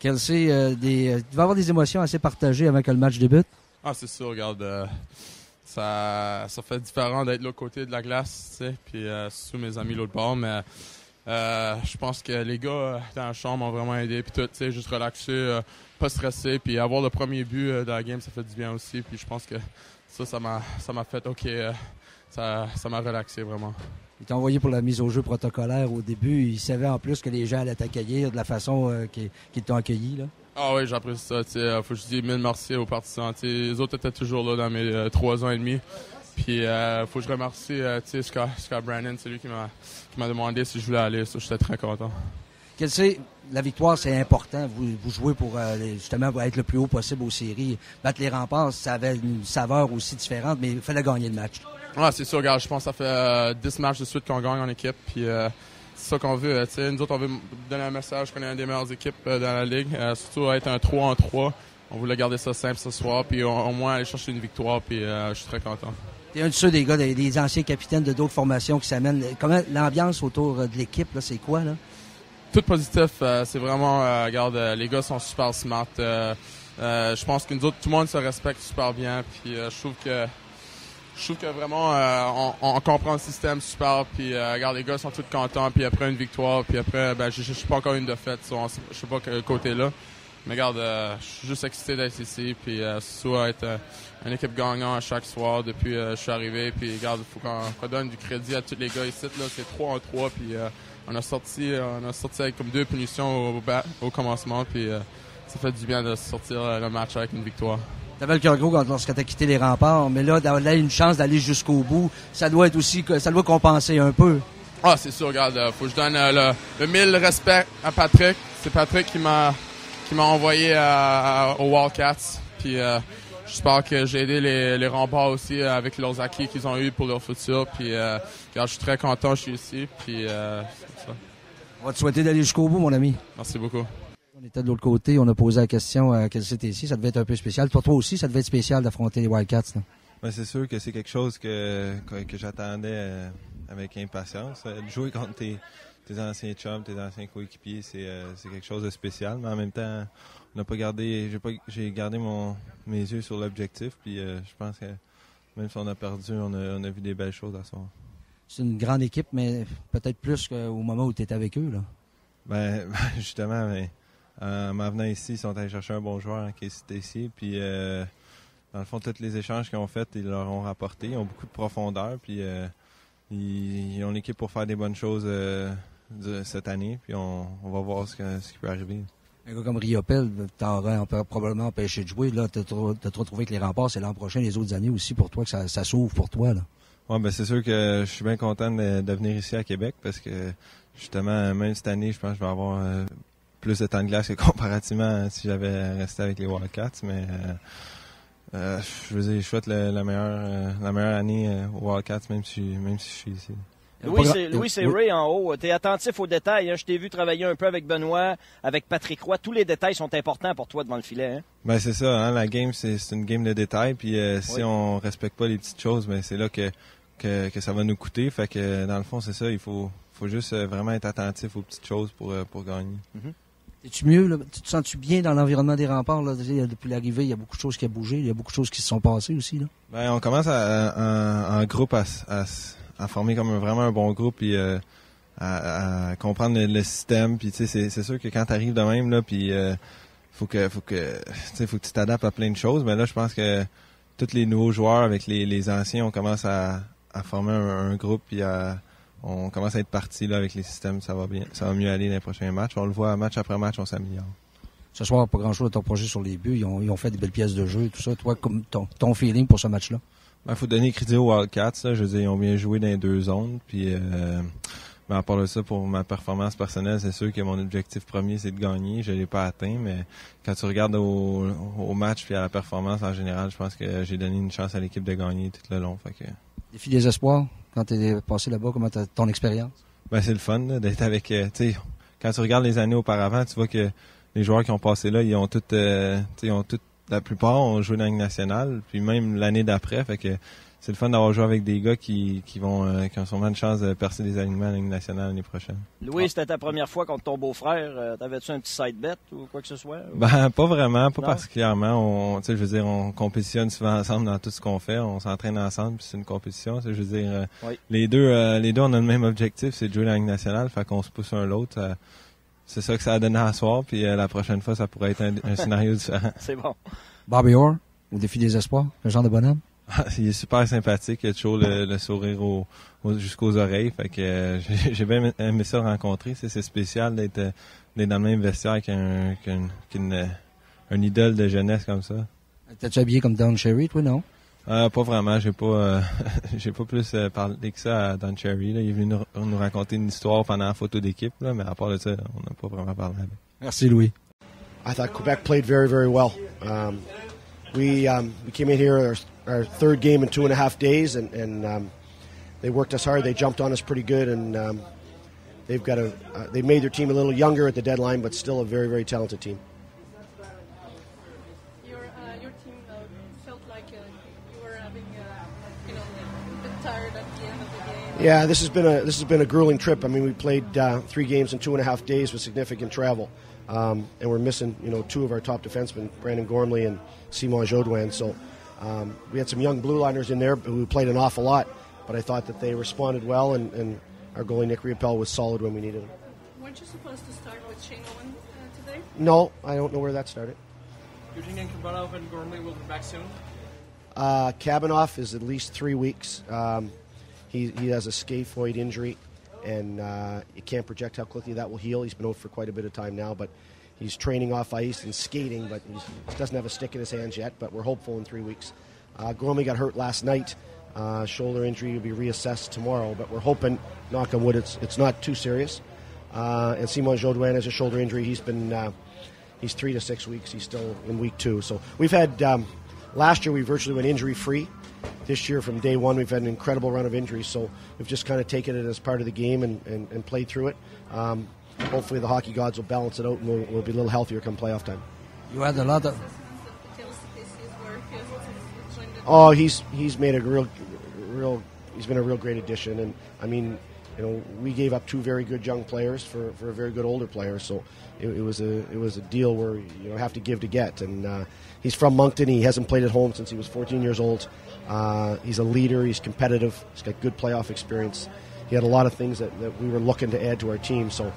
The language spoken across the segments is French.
Kelsey, tu vas avoir des émotions assez partagées avant que le match débute? Ah, c'est sûr, regarde, ça fait différent d'être de l'autre côté de la glace, tu sais, puis sous mes amis l'autre bord, mais je pense que les gars dans la chambre m'ont vraiment aidé, puis tout, tu sais, juste relaxer, pas stressé, puis avoir le premier but de la game, ça fait du bien aussi, puis je pense que ça m'a fait, OK, ça m'a relaxé vraiment. Il t'a envoyé pour la mise au jeu protocolaire au début. Il savait en plus que les gens allaient t'accueillir de la façon qu'ils t'ont accueilli, là. Ah oui, j'apprécie ça. Faut que je dise mille merci aux partisans. Les autres étaient toujours là dans mes 3 ans et demi. Puis faut que je remercie Scott Brandon, c'est lui qui m'a demandé si je voulais aller. Ça, j'étais très content. Kelsey, la victoire, c'est important. Vous jouez pour justement pour être le plus haut possible aux séries. Battre les Remparts, ça avait une saveur aussi différente, mais il fallait gagner le match. Ah, c'est sûr, regarde, je pense que ça fait 10 matchs de suite qu'on gagne en équipe. Puis c'est ça qu'on veut. Nous autres, on veut donner un message qu'on est une des meilleures équipes dans la Ligue. Surtout être un 3-en-3. On voulait garder ça simple ce soir, puis au moins aller chercher une victoire, puis je suis très content. Tu es un de ceux des gars, des anciens capitaines de d'autres formations qui s'amènent. Comment l'ambiance autour de l'équipe, là, c'est quoi, là? Tout positif. C'est vraiment, regarde, les gars sont super smart. Je pense que nous autres, tout le monde se respecte super bien, puis je trouve que vraiment, on comprend le système super, puis regarde, les gars sont tous contents, puis après une victoire, puis après, je suis pas encore une défaite, je sais pas quel côté-là. Mais regarde, je suis juste excité d'être ici, puis soit être une équipe gagnante à chaque soir depuis que je suis arrivé, puis regarde, il faut qu'on donne du crédit à tous les gars ici, là, c'est 3-en-3, puis on a sorti avec comme 2 punitions au commencement, puis ça fait du bien de sortir le match avec une victoire. T'avais le cœur gros lorsque t'as quitté les Remparts, mais là, d'avoir une chance d'aller jusqu'au bout, ça doit compenser un peu. Ah, c'est sûr, regarde, faut que je donne le 1000 respect à Patrick. C'est Patrick qui m'a envoyé aux Wildcats. Puis j'espère que j'ai aidé les Remparts aussi avec leurs acquis qu'ils ont eu pour leur futur. Puis regarde, je suis très content, je suis ici. Puis c'est ça. On va te souhaiter d'aller jusqu'au bout, mon ami. Merci beaucoup. On était de l'autre côté, on a posé la question à Kelsey ici, ça devait être un peu spécial. Pour toi aussi, ça devait être spécial d'affronter les Wildcats, là. Ben, c'est sûr que c'est quelque chose que j'attendais avec impatience. Jouer contre tes anciens chums, tes anciens coéquipiers, c'est quelque chose de spécial. Mais en même temps, j'ai gardé mes yeux sur l'objectif. Puis je pense que même si on a perdu, on a vu des belles choses à soir. C'est une grande équipe, mais peut-être plus qu'au moment où tu étais avec eux, là. Ben justement, en m'en venant ici, ils sont allés chercher un bon joueur, qui est ici. Puis dans le fond, tous les échanges qu'ils ont faits, ils leur ont rapporté. Ils ont beaucoup de profondeur. Puis ils ont l'équipe pour faire des bonnes choses cette année. Puis on va voir ce qui peut arriver. Un gars comme Riopel, t'aurais probablement empêché de jouer. Là, t'as te retrouvé avec les Remparts, c'est l'an prochain, les autres années aussi pour toi, que ça s'ouvre pour toi, là. Ouais, ben c'est sûr que je suis bien content de venir ici à Québec parce que justement, même cette année, je pense que je vais avoir plus de temps de glace que comparativement si j'avais resté avec les Wildcats. Mais je veux dire, je souhaite la meilleure année aux Wildcats, même si je suis ici. Louis, c'est Ray en haut. Tu es attentif aux détails. Hein? Je t'ai vu travailler un peu avec Benoît, avec Patrick Roy. Tous les détails sont importants pour toi devant le filet. Hein? Ben c'est ça. Hein? La game, c'est une game de détails. Puis si on respecte pas les petites choses, ben c'est là que ça va nous coûter. Fait que dans le fond, c'est ça. Il faut juste vraiment être attentif aux petites choses pour gagner. Mm-hmm. Es-tu mieux, là? Tu te sens-tu bien dans l'environnement des Remparts, là? Depuis l'arrivée, il y a beaucoup de choses qui ont bougé. Il y a beaucoup de choses qui se sont passées aussi, là. Ben, on commence en groupe à former comme vraiment un bon groupe puis à comprendre le système. Puis tu sais, c'est sûr que quand tu arrives de même là, puis faut que tu t'adaptes à plein de choses. Mais là, je pense que tous les nouveaux joueurs avec les anciens, on commence à former un groupe puis on commence à être parti là avec les systèmes. Ça va bien, ça va mieux aller dans les prochains matchs. On le voit match après match, on s'améliore. Ce soir, pas grand-chose à ton projet sur les buts. Ils ont fait des belles pièces de jeu, tout ça. Toi, comme ton feeling pour ce match-là? Ben, faut donner crédit aux Wildcats. Là. Je veux dire, ils ont bien joué dans les 2 zones. Puis, à part de ça, pour ma performance personnelle, c'est sûr que mon objectif premier, c'est de gagner. Je l'ai pas atteint, mais quand tu regardes au match puis à la performance en général, je pense que j'ai donné une chance à l'équipe de gagner tout le long. Fait que... Défi des espoirs, quand tu es passé là-bas, comment ton expérience? Ben, c'est le fun là, d'être avec... tu sais, quand tu regardes les années auparavant, tu vois que les joueurs qui ont passé là, ils ont tous la plupart ont joué dans la Ligue nationale, puis même l'année d'après, fait que c'est le fun d'avoir joué avec des gars qui ont sûrement une chance de percer des alignements à la Ligue nationale l'année prochaine. Louis, c'était ta première fois contre ton beau-frère. T'avais-tu un petit side bet ou quoi que ce soit? Ben, pas vraiment, pas Non? particulièrement. Je veux dire, on compétitionne souvent ensemble dans tout ce qu'on fait. On s'entraîne ensemble, puis c'est une compétition. Je veux dire, Oui. les deux, on a le même objectif, c'est de jouer dans la Ligue nationale, fait qu'on se pousse un l'autre. C'est ça que ça a donné à soir, puis la prochaine fois, ça pourrait être un scénario différent. C'est bon. Bobby Orr, au défi des espoirs, le genre de bonhomme. Il est super sympathique, il a toujours le sourire jusqu'aux oreilles, fait que j'ai bien aimé ça le rencontrer. C'est spécial d'être dans le même vestiaire qu'une idole de jeunesse comme ça. T'as-tu habillé comme Don Cherry, toi, non? Pas vraiment, j'ai pas plus parlé que ça à Don Cherry. Là. Il est venu nous raconter une histoire pendant la photo d'équipe, là, mais à part de ça, on n'a pas vraiment parlé avec. Merci, Louis. I thought Quebec played very, very well. We came in here our third game in 2.5 days, and they worked us hard. They jumped on us pretty good, and they made their team a little younger at the deadline, but still a very, very talented team. Your team felt like you were having a bit tired at the end of the game. Yeah, this has been a grueling trip. I mean, we played 3 games in 2.5 days with significant travel. And we're missing, 2 of our top defensemen, Brandon Gormley and Simon Jodouin. So we had some young blue liners in there who played an awful lot, but I thought that they responded well, and our goalie Nick Riopel was solid when we needed him. Weren't you supposed to start with Shane Owen today? No, I don't know where that started. Eugene Kabanoff and Gormley will be back soon? Kabanoff is at least 3 weeks. He has a scaphoid injury, and you can't project how quickly that will heal. He's been out for quite a bit of time now, but he's training off ice and skating, but he doesn't have a stick in his hands yet, but we're hopeful in 3 weeks. Gormley got hurt last night. Shoulder injury will be reassessed tomorrow, but we're hoping, knock on wood, it's not too serious. And Simon Jodouin has a shoulder injury. He's 3 to 6 weeks. He's still in week 2. So we've had, last year we virtually went injury-free. This year from day one we've had an incredible run of injuries, so we've just kind of taken it as part of the game and played through it. Hopefully the hockey gods will balance it out, and we'll be a little healthier come playoff time. You had a lot of... Oh, he's made a he's been a real great addition, and I mean, we gave up 2 very good young players for a very good older player, so it was a deal where you have to give to get. And he's from Moncton. He hasn't played at home since he was 14 years old. He's a leader. He's competitive. He's got good playoff experience. He had a lot of things that we were looking to add to our team. So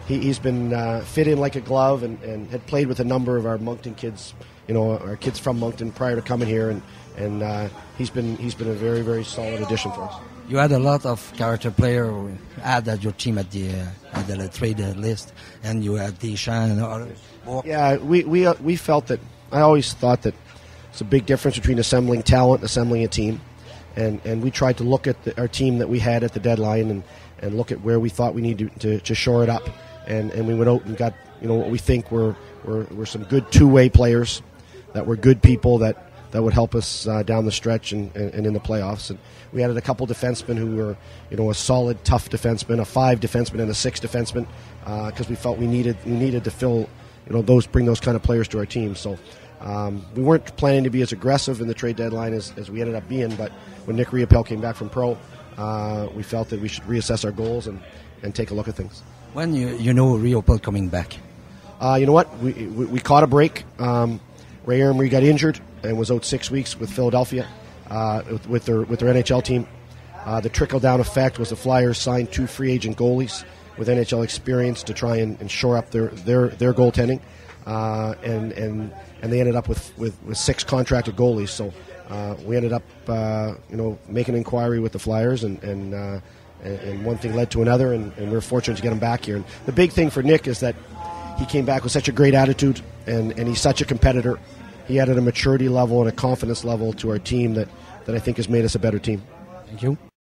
he's been fit in like a glove, and had played with a number of our Moncton kids. Our kids from Moncton prior to coming here, and he's been a very, very solid addition for us. You had a lot of character players added your team at the trade list, and you had Deschamps and others. Yeah, we felt that. I always thought that it's a big difference between assembling talent and assembling a team, and we tried to look at our team that we had at the deadline and look at where we thought we needed to shore it up, and we went out and got what we think were some good two-way players that were good people that would help us down the stretch and in the playoffs. And we added a couple defensemen who were, a solid, tough defenseman, a 5 defenseman and a 6 defenseman, because we felt we needed to fill, bring those kind of players to our team. So we weren't planning to be as aggressive in the trade deadline as we ended up being. But when Nick Riopel came back from pro, we felt that we should reassess our goals and take a look at things. When Riopel coming back? You know what? We caught a break. Ray Emery got injured and was out 6 weeks with Philadelphia with their NHL team. The trickle-down effect was the Flyers signed 2 free agent goalies with NHL experience to try and shore up their goaltending, and they ended up with 6 contracted goalies. So we ended up making an inquiry with the Flyers, and one thing led to another, and we were fortunate to get him back here. And the big thing for Nick is that he came back with such a great attitude, and he's such a competitor. He added a maturity level and a confidence level to our team that I think has made us a better team. Thank you.